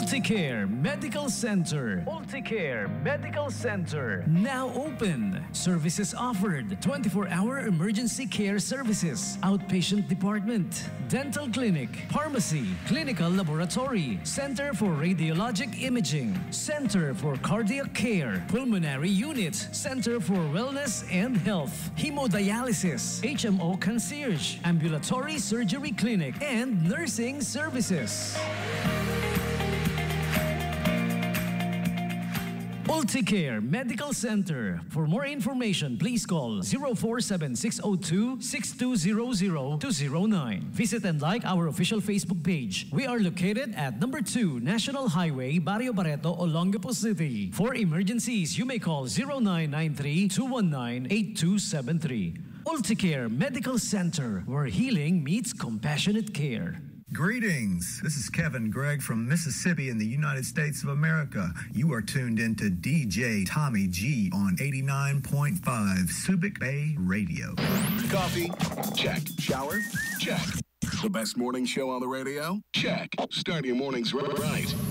Ulticare Medical Center. Ulticare Medical Center. Now open. Services offered. 24-hour emergency care services. Outpatient department. Dental clinic. Pharmacy. Clinical laboratory. Center for radiologic imaging. Center for cardiac care. Pulmonary unit. Center for wellness and health. Hemodialysis. HMO concierge. Ambulatory surgery clinic. And nursing services. Ulticare Medical Center. For more information, please call 047-602-6200-209. Visit and like our official Facebook page. We are located at number 2 National Highway, Barrio Barreto, Olongapo City. For emergencies, you may call 0993-219-8273. Ulticare Medical Center, where healing meets compassionate care. Greetings. This is Kevin Gregg from Mississippi in the United States of America. You are tuned into DJ Tommy G on 89.5 Subic Bay Radio. Coffee? Check. Shower? Check. The best morning show on the radio? Check. Start your mornings right.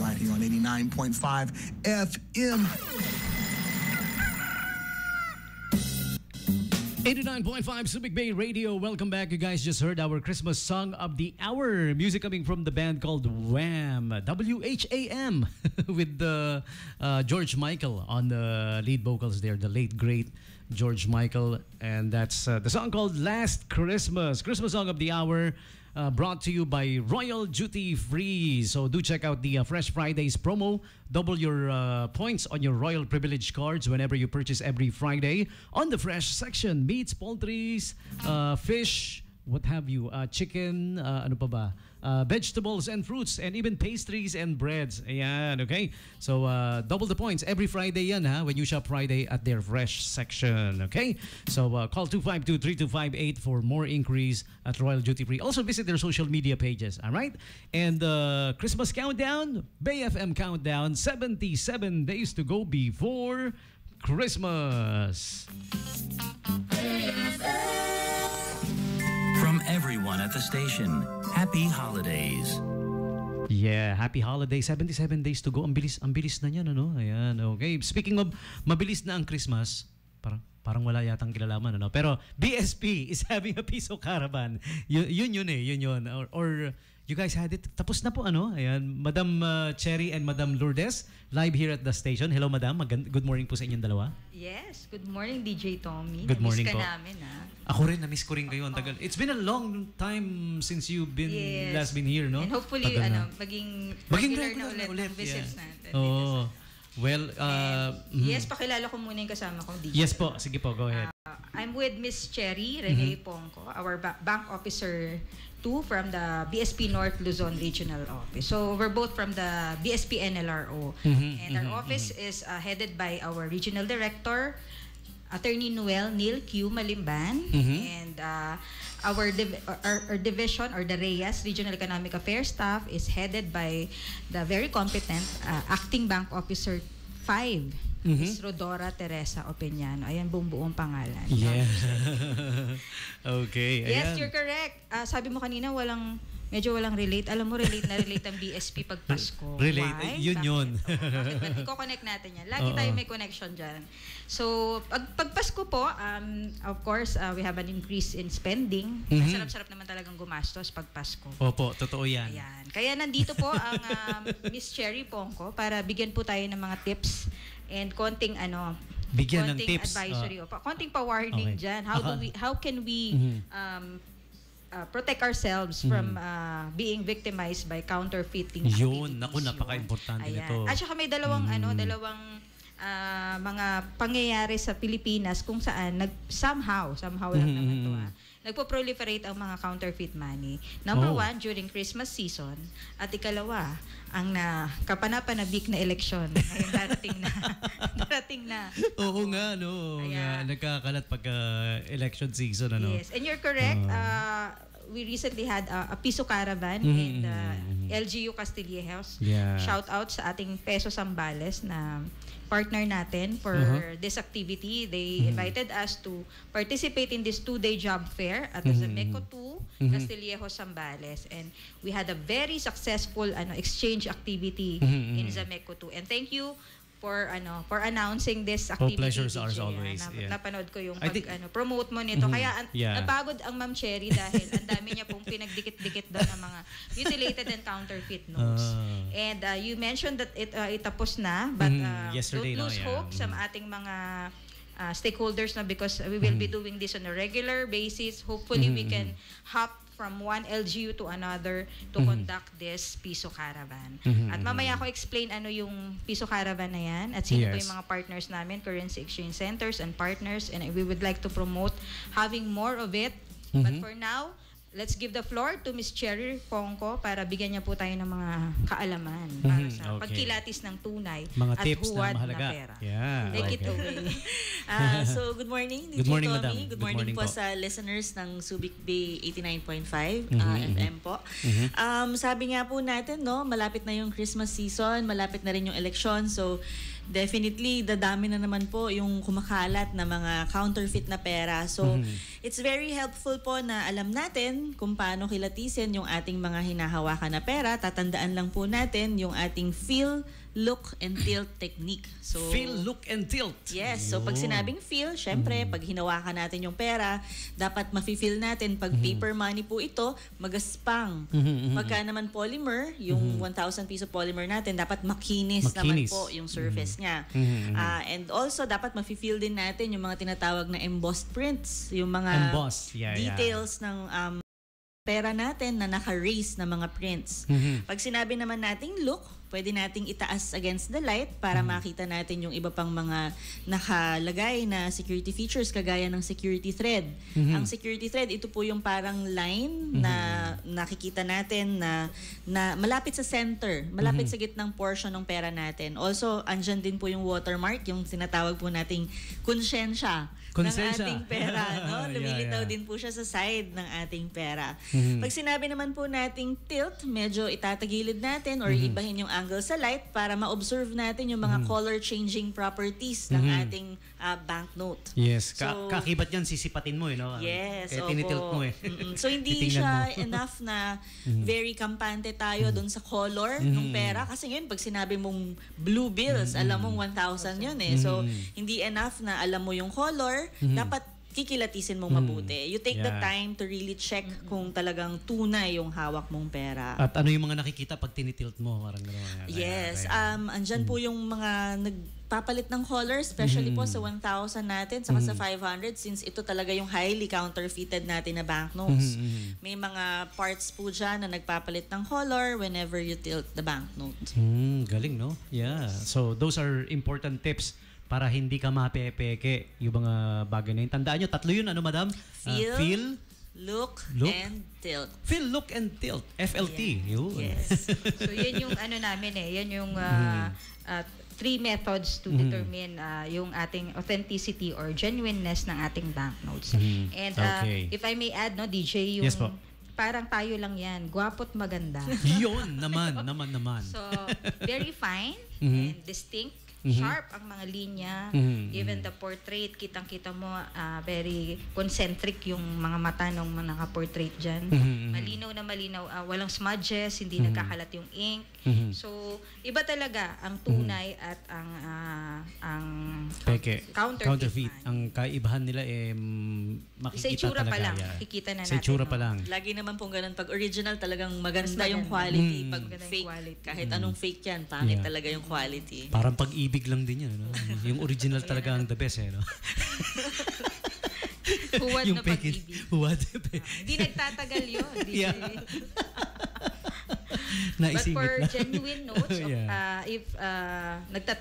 Right here on 89.5 FM. 89.5 Subic Bay Radio. Welcome back. You guys just heard our Christmas song of the hour. Music coming from the band called Wham. W-H-A-M. With George Michael on the lead vocals there. The late, great George Michael. And that's the song called Last Christmas. Christmas song of the hour. Brought to you by Royal Duty Free. So do check out the Fresh Fridays promo. Double your points on your Royal Privilege cards whenever you purchase every Friday. On the fresh section, meats, poultries, fish, what have you, chicken, ano pa ba? Vegetables and fruits, and even pastries and breads. Ayan, okay? So, double the points every Friday yan, ha? When you shop Friday at their fresh section, okay? So, call 252-3258 for more inquiries at Royal Duty Free. Also, visit their social media pages, all right? And Christmas countdown, Bay FM countdown, 77 days to go before Christmas. From everyone at the station, happy holidays. Yeah, happy holidays. 77 days to go. Ang bilis na niyan, ano? Ayan, okay. Speaking of mabilis na ang Christmas, parang wala yatang kilalaman, ano? Pero BSP is having a piso caravan. Yun. Or you guys had it. Tapos na po, ano? Ayan, Madam Cherry and Madam Lourdes, live here at the station. Hello, Madam. Good morning po sa inyong dalawa. Yes, good morning, DJ Tommy. Good morning po. Namin, ha? Ako rin, na-miss ko rin kayo. Ang tagal. It's been a long time since you've been last been here, no? And hopefully, maging regular na ulit ang visits natin. Oh. Well, yes, pakilala ko muna yung kasama kong DJ. Yes po, sige po, go ahead. I'm with Miss Cherry Rene Pongco, our Bank Officer 2 from the BSP North Luzon Regional Office. So we're both from the BSP NLRO. And our office is headed by our Regional Director, Attorney Neil Q. Malimban. And our division, or the REAS, Regional Economic Affairs staff, is headed by the very competent Acting Bank Officer 5, Ms. Rodora Teresa Opeñano. Ayan, buong pangalan. Yeah. Okay. Yes, you're correct. Sabi mo kanina, medyo walang relate. Alam mo, relate ang BSP pag Pasko. Relate. Why? Yun. Iko-connect natin yan. Lagi tayo may connection dyan. So, pag Pasko po, of course, we have an increase in spending. Sarap-sarap naman talagang gumastos pag Pasko. Opo, totoo yan. Ayan. Kaya nandito po ang Miss Cherry Pongco para bigyan po tayo ng mga tips and konting bigyan ng tips, advisory, konting pa-warning dyan. How can we protect ourselves from being victimized by counterfeiting activities. Yun, naku, napaka-importante nito. At saka may dalawang mga pangyayari sa Pilipinas kung saan somehow lang naman to, nagpo-proliferate ang mga counterfeit money. Number one, during Christmas season. At ikalawa, ang kapanapanabik na eleksyon. Ngayon darating na. Oo nga, no. Nagkakalat pag election season, ano. Yes, and you're correct. we recently had a Piso Caravan in the LGU Castillejos. Yeah. Shout out sa ating Peso Zambales na partner natin for this activity. They invited us to participate in this 2-day job fair at the Zameco 2, Castillejos, Zambales. And we had a very successful exchange activity in Zameco 2. And thank you for announcing this activity. pleasure's ours DJ. always. Yeah. Napanood ko yung I think- promote mo nito. Kaya Yeah. napagod ang Ma'am Cherry dahil ang dami niya pong pinagdikit-dikit doon ng mga mutilated and counterfeit notes. And you mentioned that it tapos na, but yesterday, don't lose yeah. hope sa ating mga stakeholders na because we will be doing this on a regular basis. Hopefully we can hop from one LGU to another to conduct this Piso Caravan. At mamaya ko explain ano yung Piso Caravan na yan at sino ba Yes. yung mga partners namin, currency exchange centers and partners, and we would like to promote having more of it. But for now, let's give the floor to Miss Cherry Pongko para bigyan niya po tayo ng mga kaalaman para sa okay. pagkilatis ng tunay Mga at tips na huwad na mahalaga. pera. Yeah, Take it okay. away. So, good morning, DJ Good morning, Tommy. madam. Good Good morning morning po po. sa listeners ng Subic Bay 89.5 FM po. Sabi nga po natin, no, malapit na yung Christmas season, malapit na rin yung election. So, definitely, dadami na naman po yung kumakalat na mga counterfeit na pera. So, it's very helpful po na alam natin kung paano kilatisin yung ating mga hinahawakan na pera. Tatandaan lang po natin yung ating feel, look, and tilt technique. So, Feel, look, and tilt. yes. So, pag sinabing feel, syempre, pag hinawakan natin yung pera, dapat mafe-feel natin. Pag paper money po ito, magaspang. Pagka naman polymer, yung 1,000 piso polymer natin, dapat makinis naman Makinis. po yung surface niya. And also, dapat mafe-feel din natin yung mga tinatawag na embossed prints. Yung mga Embossed, yeah. details ng pera natin na naka-raise na mga prints. Pag sinabi naman nating look, pwede nating itaas against the light para makita natin yung iba pang mga nakalagay na security features kagaya ng security thread. Ang security thread, ito po yung parang line na nakikita natin na malapit sa center, malapit sa gitnang portion ng pera natin. Also, andyan din po yung watermark, yung tinatawag po nating konsensya ng Konsensya. ating pera. No? Lumilitaw Yeah. din po siya sa side ng ating pera. Pag sinabi naman po nating tilt, medyo itatagilid natin or ibahin yung angle sa light para ma-observe natin yung mga color-changing properties ng ating banknote. Yes. So, Kakibat yan, sisipatin mo no? yes, Kaya opo. tinitilt mo So, hindi Titingnan siya mo. enough na very kampante tayo dun sa color ng pera. Kasi ngayon, pag sinabi mong blue bills, alam mong 1,000 yun eh. So, hindi enough na alam mo yung color. Dapat kikilatisin mong mabuti. You take the Yeah. time to really check kung talagang tunay yung hawak mong pera. At ano yung mga nakikita pag tinitilt mo? Parang gano'n. Yes. Andyan po yung mga nagpapalit ng color, especially po sa 1,000 natin, saka sa 500, since ito talaga yung highly counterfeited natin na banknotes. May mga parts po dyan na nagpapalit ng color whenever you tilt the banknote. Galing, no? Yeah. So, those are important tips para hindi ka mapepeke yung mga bagay na yun. Tandaan nyo, tatlo yun, ano madam? Feel, look, look, and tilt. Feel, look, and tilt. FLT. Yun. Yes. So yan yung namin yan yung 3 methods to determine yung ating authenticity or genuineness ng ating banknotes. And Okay. if I may add, no, DJ, yung Yes po. parang tayo lang yan, gwapo't maganda. Yun, naman. So, very fine and distinct. Sharp ang mga linya. Even the portrait, kitang-kita mo, very concentric yung mga mata ng mga naka-portrait dyan. Malinaw na malinaw. Walang smudges, hindi nagkakalat yung ink. So, iba talaga ang tunay at ang Peke. counterfeit. Ang kaibahan nila makikita Sa itsura talaga. pa lang, yeah. kikita na Sa natin. itsura no? pa lang. Lagi naman pong ganun. Pag original, talagang maganda Mas yung maganda. quality. Pag Maganda yung fake, quality. kahit anong fake yan, pangit Yeah. talaga yung quality. Parang pag-ibig lang din yan. No? Yung original talaga ang the best. No? Huwad yung na fake, pag-ibig. huwad. Hindi nagtatagal yun. Yeah. But Naisingit for lang. genuine notes, Yeah. if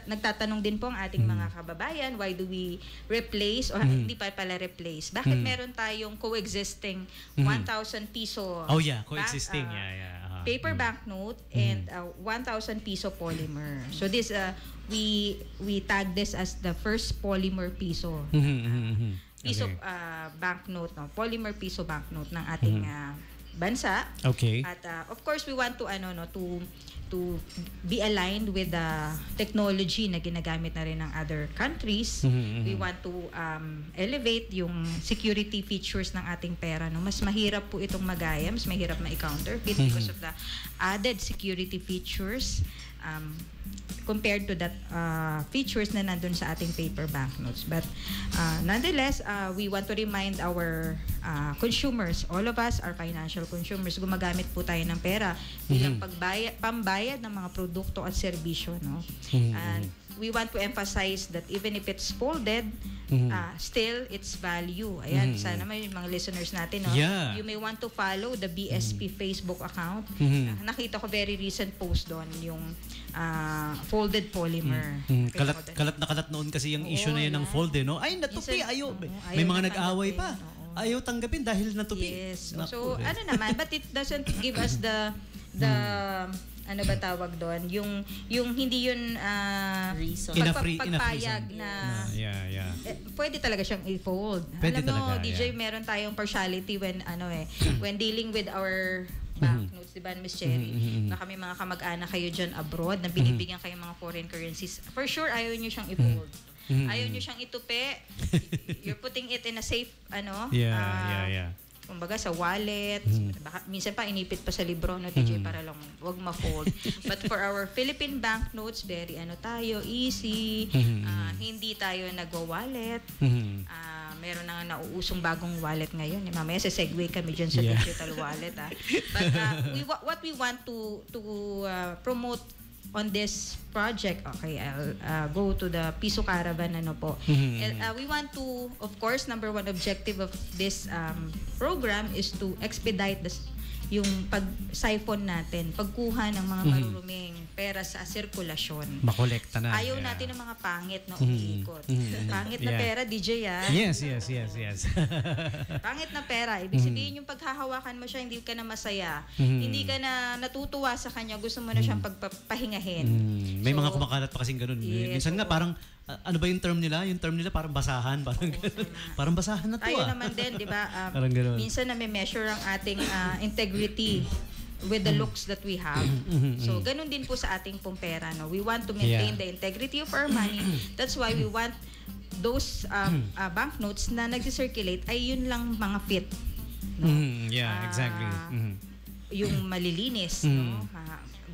nagtatanong din po ang ating mga kababayan, why do we replace or hindi pa pala replace? Bakit meron tayong coexisting 1,000 piso Oh yeah, coexisting. Yeah. paper banknote and 1,000 piso polymer. So this we tag this as the first polymer piso. Piso Okay. banknote, no? Polymer piso banknote ng ating bansa. Okay. At of course, we want to to be aligned with the technology na ginagamit na rin ng other countries. We want to elevate yung security features ng ating pera. No? Mas mahirap po itong magaya, mas mahirap ma-counterfeit because of the added security features compared to that features na nandun sa ating paper banknotes. But nonetheless, we want to remind our consumers, all of us are financial consumers, gumagamit po tayo ng pera bilang pambayad ng mga produkto at serbisyo. No? And we want to emphasize that even if it's folded, still its value. Ayan, sana may mga listeners natin, no? Yeah. You may want to follow the BSP Facebook account. Nakita ko very recent post doon, yung folded polymer. Kalat noon kasi yung issue na yun ng fold, no? Ay, natupi, ayaw. May mga nag-away pa. Ayaw tanggapin dahil natupi. Yes. So, ano naman, but it doesn't give us the ano ba tawag doon? Yung hindi yun reason. pagpapayag na pwede talaga siyang i-fold. Pwede Alam mo, talaga, DJ, meron tayong partiality when when dealing with our banknotes, di ba, Miss Cherry? Baka may mga kamag-anak kayo dyan abroad na binibigyan kayo mga foreign currencies. For sure, ayaw nyo siyang i-fold. Ayaw nyo siyang itupi. You're putting it in a safe, kumbaga sa wallet, baka, minsan pa inipit pa sa libro, no, TJ, para lang wag ma-fold. But for our Philippine banknotes, very easy, hindi tayo nagwa-wallet. Meron na nauusong bagong wallet ngayon. Mamaya segue kami dyan sa digital wallet. But what we want to promote on this project, okay, I'll go to the Piso Caravan, we want to, of course, number one objective of this program is to expedite yung pag-siphon natin, pagkuha ng mga maruruming pera sa sirkulasyon. Makolekta na. Ayaw natin ng mga pangit na umiikot. Pangit na pera, DJ, Yes. Pangit na pera. Ibig sabihin yung paghahawakan mo siya, hindi ka na masaya. Hindi ka na natutuwa sa kanya. Gusto mo na siyang pagpahingahin. May mga kumakalat pa kasing ganun. Minsan nga parang, ano ba yung term nila? Yung term nila parang basahan. Parang basahan na to. Tayo naman din, di ba? Parang ganun. Minsan na may measure ang ating integrity with the looks that we have. So, ganun din po sa ating pong pera. No? We want to maintain the integrity of our money. That's why we want those banknotes na nag-circulate ay yun lang mga fit. No? Exactly. Yung malilinis, no?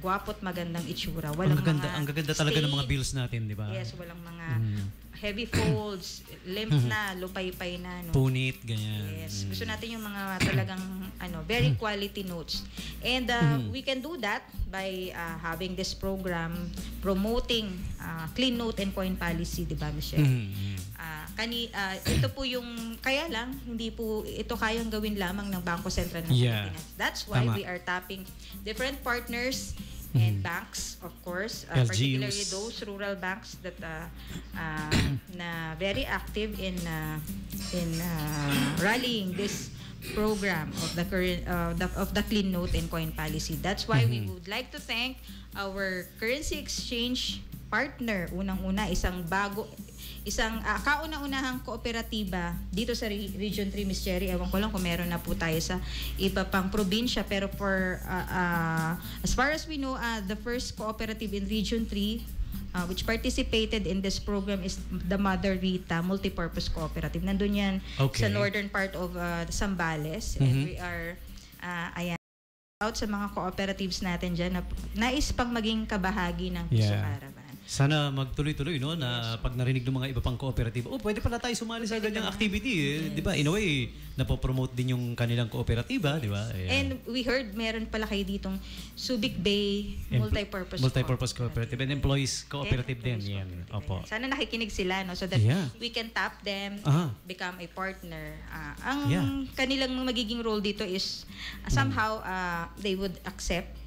Gwapo't magandang itsura. Walang ang gaganda talaga ng mga bills natin, di ba? Yes, walang mga heavy folds, limp na, lupay-pay na. No? Punit, ganyan. Yes. Gusto natin yung mga talagang very quality notes. And we can do that by having this program promoting clean note and coin policy, di ba, Michelle? Ito po yung, kaya lang, hindi po ito kayang gawin lamang ng Bangko Sentral ng Pilipinas. That's why we are tapping different partners and banks, of course, particularly those rural banks that na very active in rallying this program of the current of the clean note and coin policy. That's why we would like to thank our currency exchange partner, unang-una isang kauna-unahang kooperatiba dito sa Region 3, Miss Cherry. Ewan ko lang kung meron na po tayo sa iba pang probinsya, pero for as far as we know, the first cooperative in Region 3 which participated in this program is the Mother Rita Multipurpose Cooperative. Nandun yan sa northern part of Zambales. And we are out sa mga cooperatives natin dyan na nais pang maging kabahagi ng Piso Caravan. Sana magtuloy-tuloy, no, na pag narinig ng mga iba pang cooperative, pwede pala tayo sumali sa ganyang activity, di ba? In a way, napopromote din yung kanilang kooperatiba, di ba? And we heard meron pala kayo ditong Subic Bay Multipurpose Cooperative and Employees Cooperative din. Yan. Opo. Sana nakikinig sila, no, so that we can tap them, become a partner. Ang kanilang magiging role dito is somehow they would accept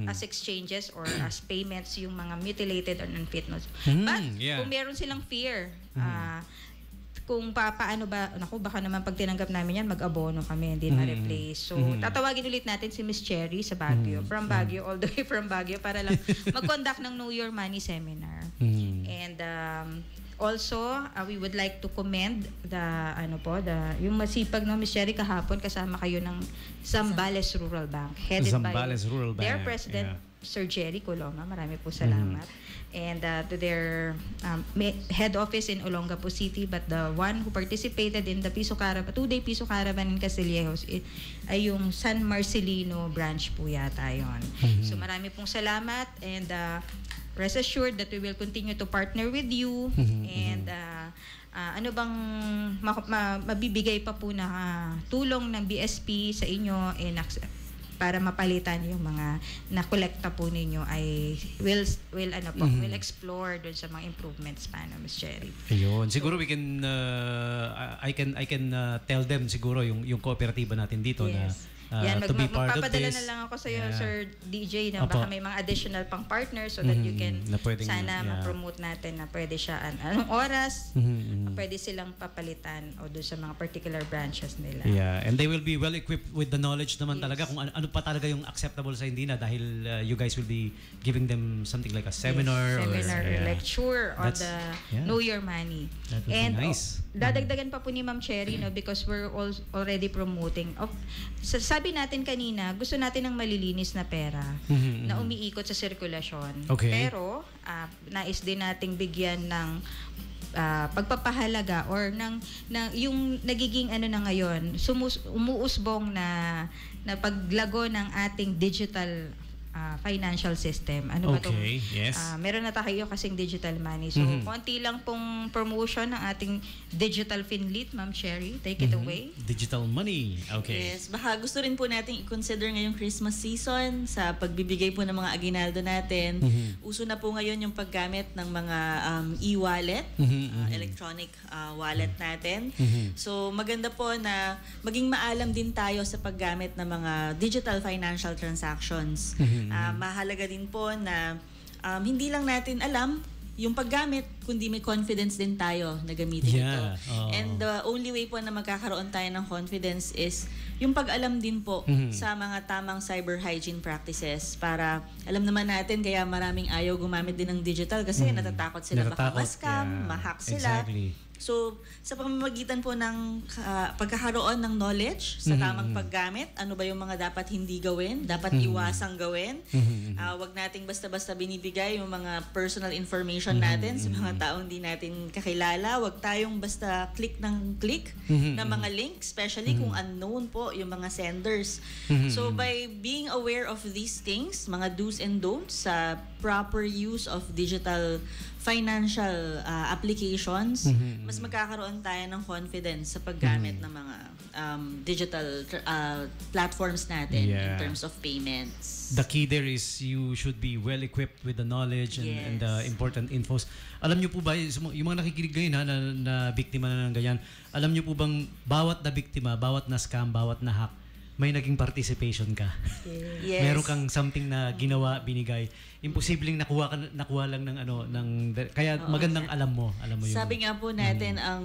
as exchanges or as payments yung mga mutilated or unfit notes. But kung meron silang fear, kung paano ba, baka naman pag tinanggap namin yan, mag-abono kami, hindi ma-replace. So, tatawagin ulit natin si Miss Cherry sa Baguio, from Baguio, all the way from Baguio, para lang mag-conduct ng Know Your Money seminar. And Also, we would like to commend yung masipag no Miss Cherry kahapon kasama kayo ng Zambales Rural Bank headed Zambales by Rural Bank, their president Sir Jerry Coloma. Marami po salamat. And to their head office in Olongapo City, but the one who participated in the two-day Piso Caravan in Castillejos ay yung San Marcelino branch po yata yun. So marami pong salamat, and rest assured that we will continue to partner with you, and ano bang mabibigay pa po na tulong ng BSP sa inyo para mapalitan yung mga nakolekta po ninyo ay will explore doon sa mga improvements pa no Miss Cherry. Ayun, siguro we can I can tell them siguro yung kooperatiba natin dito na to be part of magpapadala this. na lang ako sa iyo, Sir DJ, na baka may mga additional pang partners so that you can sana ma-promote natin na pwede siya anong oras pwede silang papalitan o doon sa mga particular branches nila. Yeah, and they will be well equipped with the knowledge naman talaga kung ano pa talaga yung acceptable sa hindi na, dahil you guys will be giving them something like a seminar or lecture on the Know Your Money. That would and be nice. Dadagdagan pa po ni Ma'am Cherry because we're already promoting sabi natin kanina, gusto natin ng malilinis na pera na umiikot sa sirkulasyon. Okay. Pero, nais din nating bigyan ng pagpapahalaga or yung nagiging na ngayon, umuusbong na paglago ng ating digital financial system. Ano ba ito? Yes. Meron na tayo kasing digital money. So, konti lang pong promotion ng ating digital finlit, Ma'am Cherry. Take it away. Digital money. Okay. Yes. Baka gusto rin po nating i-consider ngayong Christmas season sa pagbibigay po ng mga aginaldo natin. Uso na po ngayon yung paggamit ng mga e-wallet, electronic wallet natin. So, maganda po na maging maalam din tayo sa paggamit ng mga digital financial transactions. Mahalaga din po na hindi lang natin alam yung paggamit, kundi may confidence din tayo na gamitin ito. And the only way po na magkakaroon tayo ng confidence is yung pag-alam din po sa mga tamang cyber hygiene practices, para alam naman natin kaya maraming ayaw gumamit din ng digital kasi natatakot sila baka ma-scam, ma-hack sila. Exactly. So, sa pamamagitan po ng pagkakaroon ng knowledge sa tamang paggamit, ano ba yung mga dapat hindi gawin, dapat iwasang gawin. Wag nating basta-basta binibigay yung mga personal information natin sa mga taong di natin kakilala. Wag tayong basta click ng click na mga link, especially kung unknown po yung mga senders. So, by being aware of these things, mga do's and don'ts sa proper use of digital financial applications, mas magkakaroon tayo ng confidence sa paggamit ng mga digital platforms natin in terms of payments. The key there is you should be well equipped with the knowledge and the important infos. Alam niyo po ba, yung mga nakikinig ngayon na biktima na ng ganyan, alam niyo po bang bawat na biktima, bawat na scam, bawat na hack, may naging participation ka. Yes. Meron kang something na ginawa, binigay. Imposibleng nakuha lang kaya magandang alam mo yung sabi nga po natin ang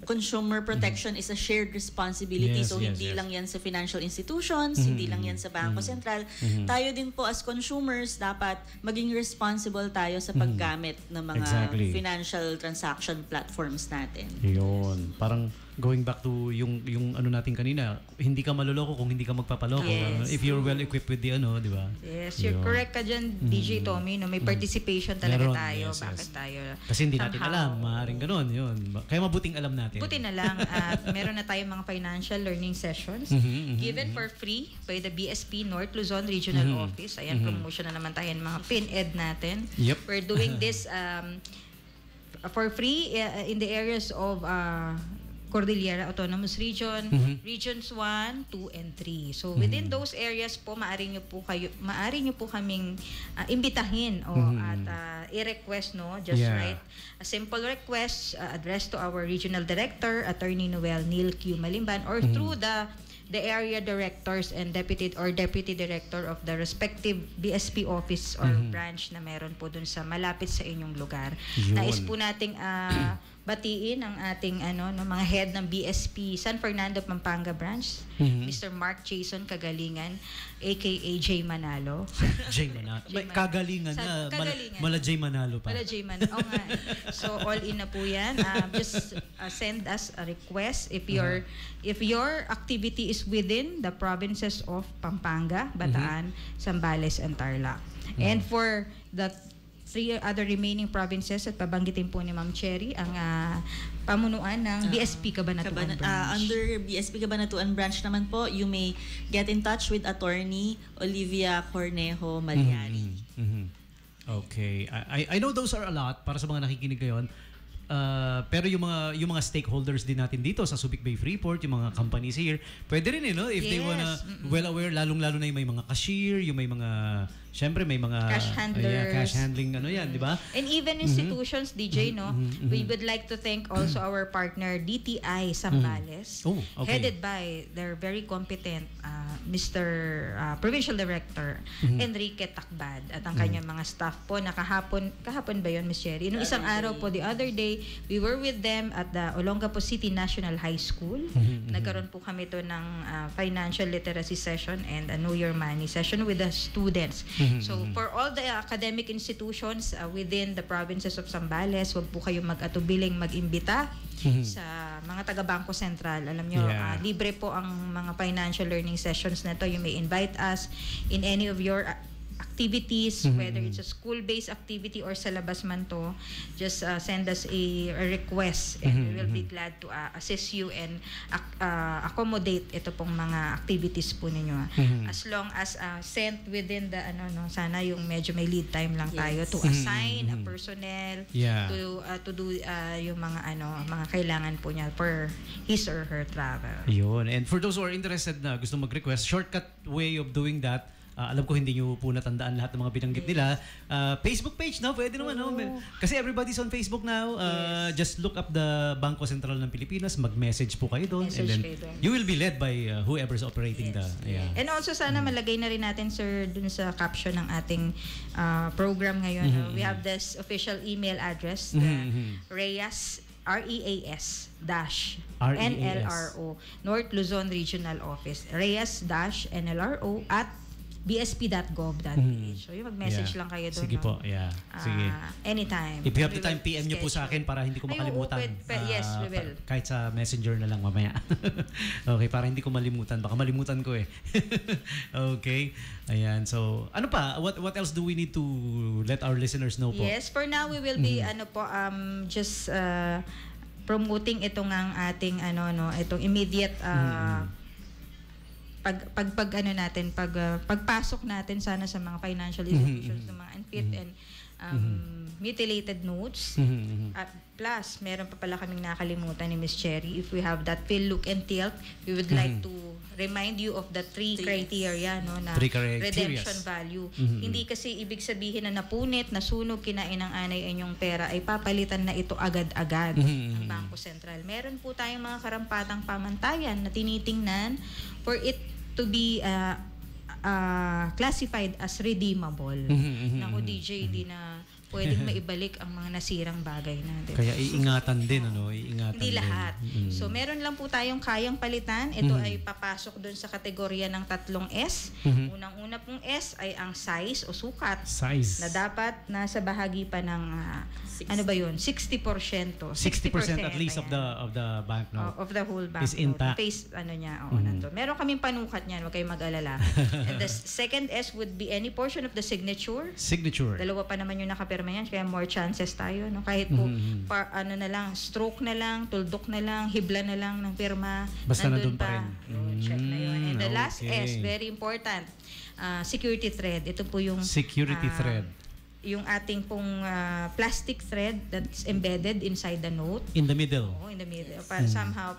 consumer protection is a shared responsibility. So hindi lang yan sa financial institutions, hindi lang yan sa Bangko Sentral. Tayo din po as consumers dapat maging responsible tayo sa paggamit ng mga financial transaction platforms natin. Yun. Parang going back to yung ano natin kanina, hindi ka maloloko kung hindi ka magpapaloko. If you're well equipped with the di ba? Yes, you're correct ka dyan, DJ Tommy, no? May participation talaga tayo. Bakit tayo? Kasi hindi natin alam, maaaring ganun, yun. Kaya mabuting alam natin. Buti na lang, meron na tayong mga financial learning sessions given for free by the BSP North Luzon Regional Office. Ayan, promotion na naman tayo ng mga PIN-ED natin. Yep. We're doing this for free in the areas of Cordillera Autonomous Region, Regions 1, 2, and 3. So within those areas po, maaari niyo po kaming imbitahin at i-request write a simple request addressed to our regional director, Attorney Noel Neil Q. Malimban, or through the area directors and deputy director of the respective BSP office or branch na meron po dun sa malapit sa inyong lugar. Nais po nating batiin ang ating mga head ng BSP San Fernando Pampanga branch, Mr. Mark Jason Kagalingan, aka J Manalo. J Manalo. Kagalingan na. Mala J Manalo pa. Mala J Manalo. Oo nga. So all in na po yan. Just send us a request if your activity is within the provinces of Pampanga, Bataan, Zambales, and Tarlac. And for the 3 other remaining provinces, at pabanggitin po ni Ma'am Cherry ang pamunuan ng BSP Cabanatuan branch. Under BSP Cabanatuan branch naman po, you may get in touch with Attorney Olivia Cornejo Malyari. Okay. I know those are a lot para sa mga nakikinig ngayon. Pero yung mga stakeholders din natin dito sa Subic Bay Freeport, yung mga companies here, pwede rin if they wanna well aware, lalong-lalo na yung may mga cashier, yung may mga syempre may mga cash handlers, cash handling di ba? And even institutions, DJ, we would like to thank also our partner DTI Zambales, headed by their very competent Mr. Provincial Director Enrique Tacbad at ang kanyang mga staff po na kahapon ba yun, Ms. Cherry? Nung isang araw po, the other day, we were with them at the Olongapo City National High School. Nagkaroon po kami to ng financial literacy session and a Know Your Money session with the students. So for all the academic institutions within the provinces of Zambales, wag po kayong mag-atubiling mag-imbita sa mga taga-Bangko Sentral. Alam nyo, libre po ang mga financial learning sessions na to. You may invite us in any of your activities, whether it's a school-based activity or sa labas man to, just send us a request and we will be glad to assist you and accommodate ito pong mga activities po ninyo. As long as sent within the sana yung medyo may lead time lang tayo to assign a personnel to do yung mga kailangan po niya for his or her travel. Yun. And for those who are interested na gusto mag-request, shortcut way of doing that, alam ko hindi nyo po natandaan lahat ng mga binanggit nila. Facebook page, pwede naman. Kasi everybody's on Facebook now. Just look up the Bangko Sentral ng Pilipinas, mag-message po kayo doon. And then you will be led by whoever's operating the... Yeah. And also sana malagay na rin natin, sir, dun sa caption ng ating program ngayon. We have this official email address, Reyes, REAS-NLRO, North Luzon Regional Office, Reyes-NLRO at bsp.gov.ph. So, yung mag-message lang kayo doon. Sige po, sige. Anytime. If you have the time, PM nyo po sa akin para hindi ko makalimutan. Yes, we will. Kahit sa messenger na lang mamaya. Okay, para hindi ko malimutan. Baka malimutan ko Okay. Ayan, so, ano pa? What else do we need to let our listeners know po? Yes, for now, we will be, just promoting itong ang ating, itong immediate pagpasok natin sana sa mga financial institutions ng mga unfit and mutilated notes. Plus, meron pa pala kaming nakalimutan ni Ms. Cherry. If we have that look and tilt, we would like to remind you of the 3 criteria na redemption value. Hindi kasi ibig sabihin na napunit, nasunog, kinain ng anay inyong pera ay papalitan na ito agad-agad ng Bangko Sentral. Meron po tayong mga karampatang pamantayan na tinitingnan for it to be classified as redeemable. Naku, DJ, di na pwedeng maibalik ang mga nasirang bagay natin. Kaya iingatan din, Iingatan hindi lahat. So, meron lang po tayong kayang palitan. Ito ay papasok doon sa kategorya ng 3 S. Unang-una pong S ay ang size o sukat. Size. Na dapat nasa bahagi pa ng, 60%. 60% at least of the banknote. Of the whole banknote. Is intact. Face, nandun. Meron kaming panukat niyan, huwag kayong mag-alala. And the second S would be any portion of the signature. Dalawa pa naman yung nakapirma yan, kaya more chances tayo, kahit po na lang, stroke na lang, tuldok na lang, hibla na lang ng pirma, basta nandun pa rin. Check na yun. And the last S, very important, security thread. Ito po yung security thread. Yung ating pong plastic thread that's embedded inside the note. In the middle. Oo, in the middle. Somehow,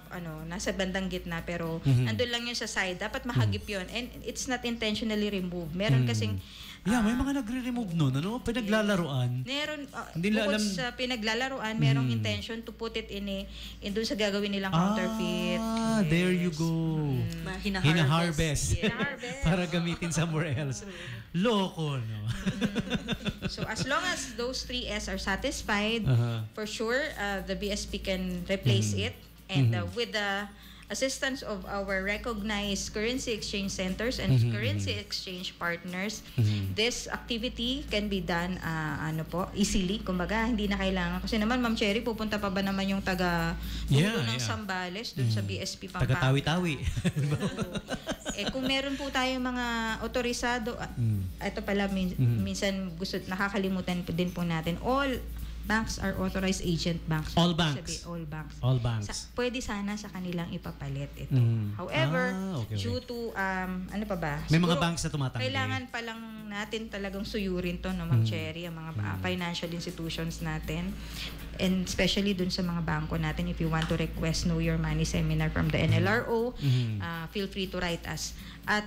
nasa bandang gitna, pero nandun lang yun sa side. Dapat mahagip yun. And it's not intentionally removed. Meron kasing may mga nagre-remove nun, pinaglalaruan. Meron, hindi nila alam sa pinaglalaruan, merong intention to put it in doon sa gagawin nilang counterfeit. There you go. Hina-harvest. Para gamitin somewhere else. Loko, So as long as those 3S are satisfied, for sure, the BSP can replace it. And with the assistance of our recognized currency exchange centers and currency exchange partners, this activity can be done easily. Kumbaga, hindi na kailangan. Kasi naman, Ma'am Cherry, pupunta pa ba naman yung taga-Pulo ng Sambales dun sa BSP Pampanga? Taga-Tawi-Tawi. Kung meron po tayong mga otorisado, ito pala, minsan nakakalimutan din po natin, all banks are authorized agent banks. All banks. All banks. All banks. Pwede sana sa kanilang ipapalit ito. However, due to, ano pa ba? May mga banks na tumatanggi. Kailangan pa lang natin talagang suyurin to, no, Ma'am Cherry, ang mga financial institutions natin. And especially dun sa mga bangko natin, if you want to request Know Your Money seminar from the NLRO, feel free to write us. At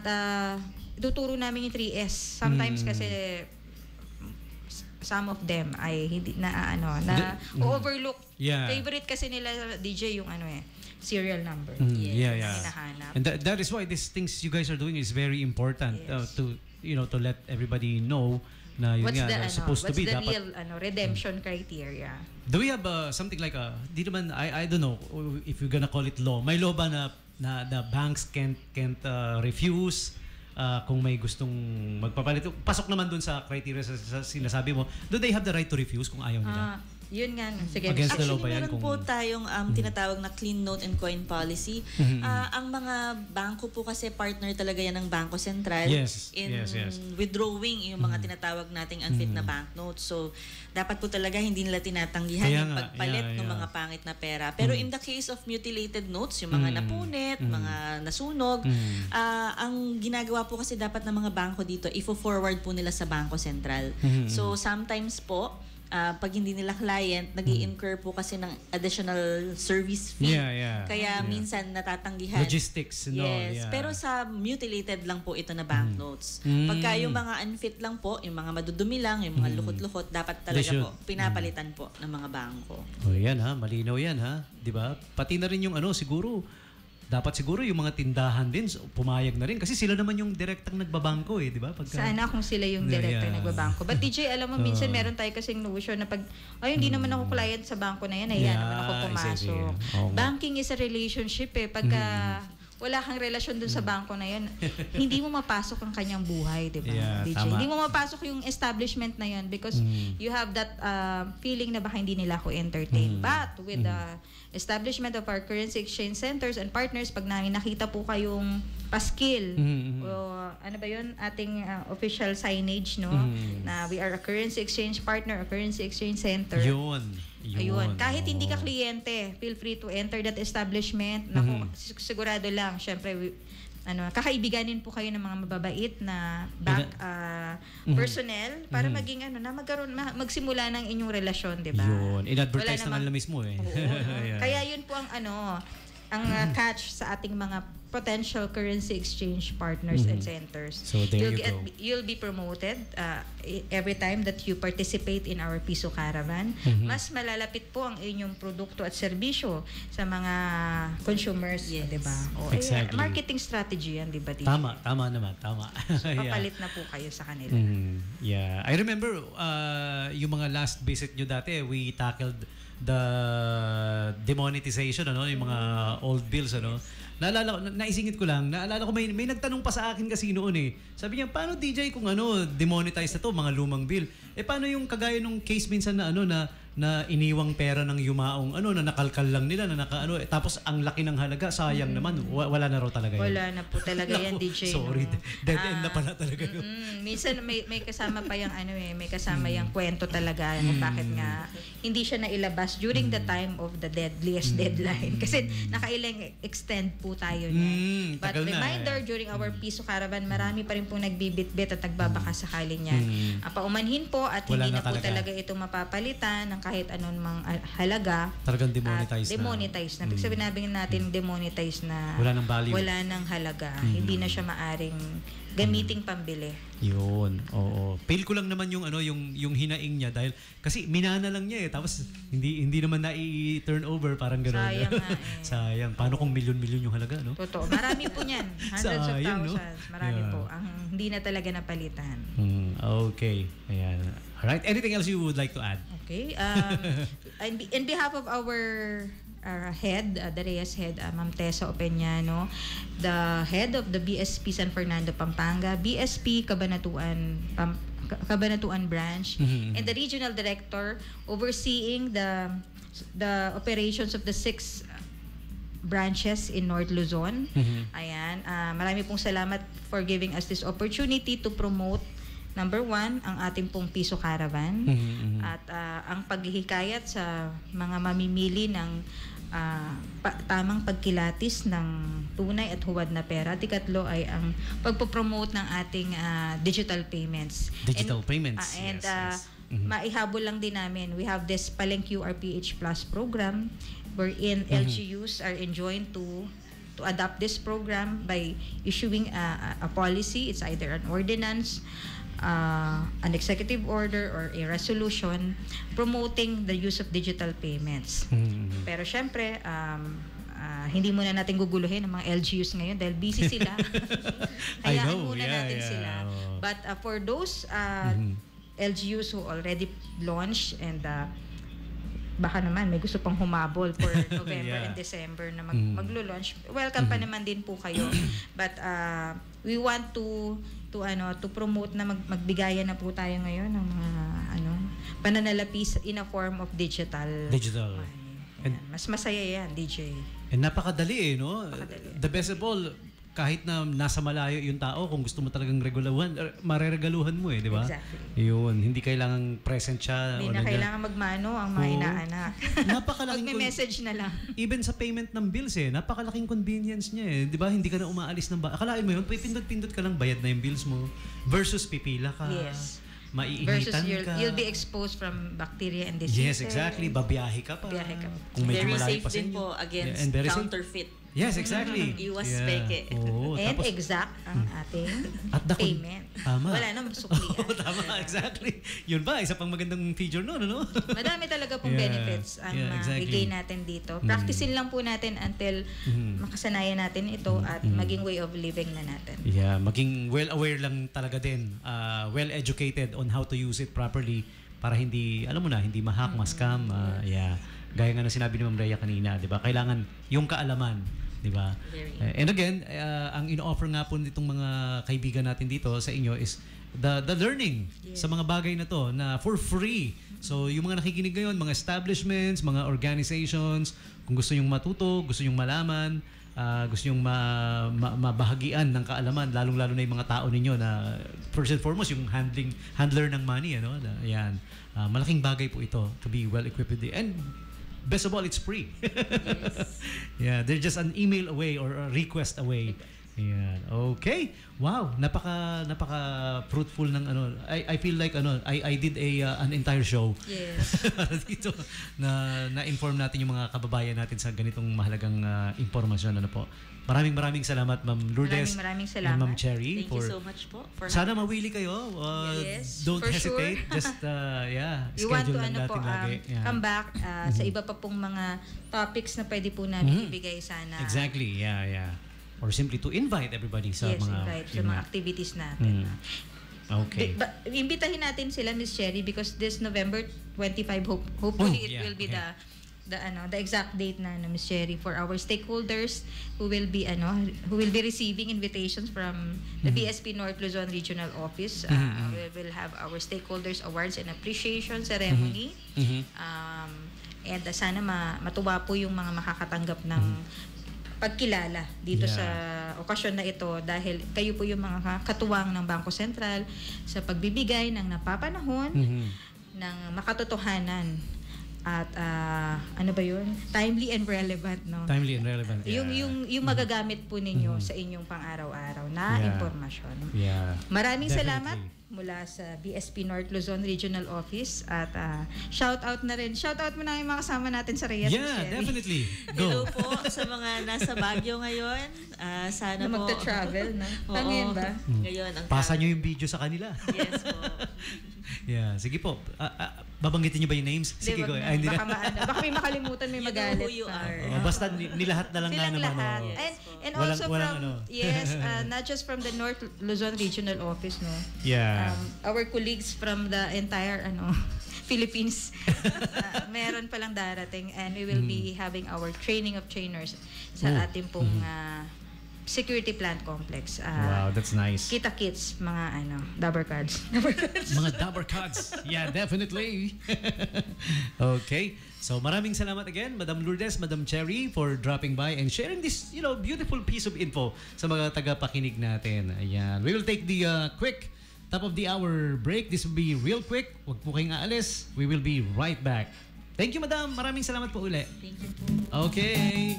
tuturo namin yung 3S. Sometimes kasi some of them ay hindi overlook. Favorite kasi nila DJ yung serial number. Hinahanap. And that is why these things you guys are doing is very important to let everybody know na yun supposed to be the real redemption criteria. Do we have something like I don't know if you're gonna call it law. May law ba na the banks can't refuse kung may gustong magpapalit? Pasok naman dun sa criteria sa sinasabi mo. Do they have the right to refuse kung ayaw nila? Yun nga. Sige. Against the law ba yan? Meron po tayong tinatawag na clean note and coin policy. Ang mga bangko po kasi partner talaga yan ng Bangko Sentral in withdrawing yung mga tinatawag nating unfit na banknotes. So, dapat po talaga hindi nila tinatanggihan yung pagpalit ng mga pangit na pera. Pero in the case of mutilated notes, yung mga napunit, mga nasunog, ang ginagawa po kasi dapat ng mga bangko dito, ifo-forward po nila sa Bangko Sentral. So, sometimes po, pag hindi nila client, nag-i-incur po kasi ng additional service fee. Kaya minsan natatanggihan. Logistics, no? Yes. Pero sa mutilated lang po ito na banknotes. Pagka yung mga unfit lang po, yung mga madudumi lang, yung mga lukot-lukot, dapat talaga po pinapalitan po ng mga bangko. Yan malinaw yan di ba? Pati na rin yung siguro dapat siguro yung mga tindahan din pumayag na rin kasi sila naman yung direktang nagbabangko di ba? Sana kung sila yung direktang nagbabangko. But DJ, alam mo, minsan meron tayo kasing notion na hindi naman ako client sa bangko na yan, naman ako pumasok. Banking is a relationship Pagka wala kang relasyon dun sa bangko na yun, hindi mo mapasok ang kanyang buhay, di ba? DJ? Hindi mo mapasok yung establishment na yun because you have that feeling na baka hindi nila ako entertain. But with the establishment of our currency exchange centers and partners, pag nakita po kayong paskil, o ano ba yun, ating official signage, no? Na we are a currency exchange partner, a currency exchange center. Ayun. Kahit hindi ka kliyente, feel free to enter that establishment. Naku, sigurado lang, syempre, kakaibiganin po kayo ng mga mababait na bank personnel para maging magsimula ng inyong relasyon, di ba? In-advertise na nga mismo Kaya yun po ang catch sa ating mga potential currency exchange partners and centers. So there you'll be promoted every time that you participate in our Piso Caravan. Mas malalapit po ang inyong produkto at serbisyo sa mga consumers, di ba? Exactly. Marketing strategy yan, di ba? Tama naman. So, papalit na po kayo sa kanila. I remember yung mga last visit nyo dati, we tackled the demonetization, yung mga old bills, naisingit ko lang, naalala ko may nagtanong pa sa akin kasi noon Sabi niya, paano DJ kung demonetize na to, mga lumang bill? Paano yung kagaya nung case minsan na na iniwang pera ng yumaong na nakalkal lang nila na tapos ang laki ng halaga, sayang naman, wala na raw talaga yun. Wala na po talaga yan, DJ. Sorry, dead end na pala talaga yun. Minsan may kasama pa yung may kasama yung kwento talaga kung bakit nga hindi siya nailabas during the time of the deadliest deadline kasi nakailang extend po tayo niyan. But reminder, during our Piso Caravan, marami pa rin po nagbibitbit at nagbabaka sakali niyan. Paumanhin po at wala hindi na po talaga. talaga ito mapapalitan ng kahit anong halaga. Talagang demonetize na. Demonetize na. Pag sabihin natin demonetize na wala nang value. Wala nang halaga. Hindi na siya maaring gamiting pambili. Yun. Oo. Fail ko lang naman yung yung hinaing niya dahil kasi minana lang niya tapos hindi naman na-turn over, parang gano'n. Sayang nga Sayang. Paano kung milyon-milyon yung halaga, no? Totoo. Marami po niyan. Hundreds of thousands. Marami po. Ang hindi na talaga napalitan. Okay. Ayan. All right. Anything else you would like to add? Okay. In behalf of our head, the Reyes head, Ma'am Tessa Opeñano, the head of the BSP San Fernando, Pampanga, BSP Cabanatuan branch, and the regional director overseeing the operations of the 6 branches in North Luzon. Ayan, marami pong salamat for giving us this opportunity to promote, number 1, ang ating pong Piso Caravan, at ang paghihikayat sa mga mamimili ng tamang pagkilatis ng tunay at huwad na pera. At ikatlo ay ang pagpopromote ng ating digital payments. And maihabol lang din namin, we have this Paleng QRPH Plus program wherein LGUs are enjoined to adopt this program by issuing a policy. It's either an ordinance, an executive order, or a resolution promoting the use of digital payments. Pero syempre, hindi muna natin guguluhin ang mga LGUs ngayon dahil busy sila. Hayaan muna natin sila. But for those LGUs who already launched and baka naman may gusto pang humabol for November and December na maglo-launch, welcome pa naman din po kayo. But we want to promote na magbigayan na po tayo ngayon ng mga pananalapi in a form of digital. And mas masaya yan, DJ. And napakadali no? Napakadali. The best of all, kahit na nasa malayo yung tao, kung gusto mo talagang mareregaluhan mo di ba? Exactly. Yun, hindi kailangang present siya. Hindi na kailangan magmano ang mga inaanak. Napakalaking Mag-message na lang. Even sa payment ng bills napakalaking convenience niya di ba? Hindi ka na umaalis ng akalain mo yun, pindot-pindot ka lang, bayad na yung bills mo versus pipila ka. Yes. Maiinitan ka. You'll be exposed from bacteria and diseases. Yes, exactly. Babiyahe ka pa. Kung medyo very malayo safe pa din po against counterfeit. Yes, exactly. Iwas peke. And tapos, exact ang ating payment. Tama. Wala nang suklian. Tama, exactly. Yun ba? Isa pang magandang feature no? Madami talaga pong benefits ang bigay natin dito. Practicein lang po natin until makasanayan natin ito at maging way of living na natin. Yeah, maging well-aware lang talaga din. Well-educated on how to use it properly para hindi, alam mo na, hindi ma-hack, ma-scam. Gaya nga na sinabi ni Ma'am Rhea kanina, di ba? Kailangan yung kaalaman, di ba? And again, ang ino-offer nga po nitong mga kaibigan natin dito sa inyo is the learning sa mga bagay na to na for free. So, yung mga nakikinig ngayon, mga establishments, mga organizations, kung gusto nyong matuto, gusto nyong malaman, gusto nyong mabahagian ng kaalaman, lalong-lalo na yung mga tao ninyo na first and foremost, yung handler ng money, yan. Malaking bagay po ito to be well-equipped with it. And best of all, it's free. Yeah, they're just an email away or a request away. Yan. Okay. Wow, napaka fruitful ng I feel like I did an entire show. Yes. Dito na inform natin yung mga kababayan natin sa ganitong mahalagang impormasyon po. Maraming salamat Ma'am Lourdes. Maraming salamat. And Ma'am Cherry. Thank you so much po. Sana mawili kayo. Yes, don't for hesitate. Sure. Just you want to schedule lang natin lagi. Come back sa iba pa pong mga topics na pwede po namin ibigay sana. Exactly. Yeah. Or simply to invite everybody sa mga activities natin. Okay. Imbitahin natin sila, Miss Cherry, because this November 25 hopefully it will be the exact date na Miss Cherry, for our stakeholders who will be receiving invitations from the BSP North Luzon Regional Office. We will have our stakeholders awards and appreciation ceremony. And sana matuwa po yung mga makakatanggap ng pagkilala dito sa okasyon na ito dahil kayo po yung mga katuwang ng Bangko Sentral sa pagbibigay ng napapanahon ng makatotohanan at timely and relevant, no? Timely and relevant. Yeah. Yung magagamit po ninyo sa inyong pang-araw-araw na impormasyon. Yeah. Maraming salamat mula sa BSP North Luzon Regional Office at shout out mo na yung mga kasama natin sa Reyes. Yeah, definitely. Hello po sa mga nasa Baguio ngayon. Sana na po magta-travel, no? Tangin ba? Ngayon ang pasa nyo yung video sa kanila. Yes po. Yeah, sige po. Babanggitin niyo ba yung names? Sige, go. Ay, hindi baka, na. baka may makalimutan, may You know magalit who you pa. are. Basta nilahat na lang nga Silang naman. lahat. oh. And Walang- also walang from, ano. yes, not just from the North Luzon Regional Office, no? Yeah. Our colleagues from the entire, Philippines, meron palang darating, and we will be having our training of trainers sa ating pong security plant complex. Wow, that's nice. Kita kits, mga Dabber cards. Mga Dabber Cards. Yeah, definitely. Okay. So maraming salamat again, Madam Lourdes, Madam Cherry, for dropping by and sharing this, beautiful piece of info sa mga tagapakinig natin. Ayan. We will take the quick top of the hour break. This will be real quick. Huwag po kayong aalis. We will be right back. Thank you, Madam. Maraming salamat po uli. Thank you po. Okay.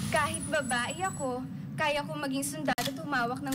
Kahit babae ako, kaya kong maging sundalo at humawak ng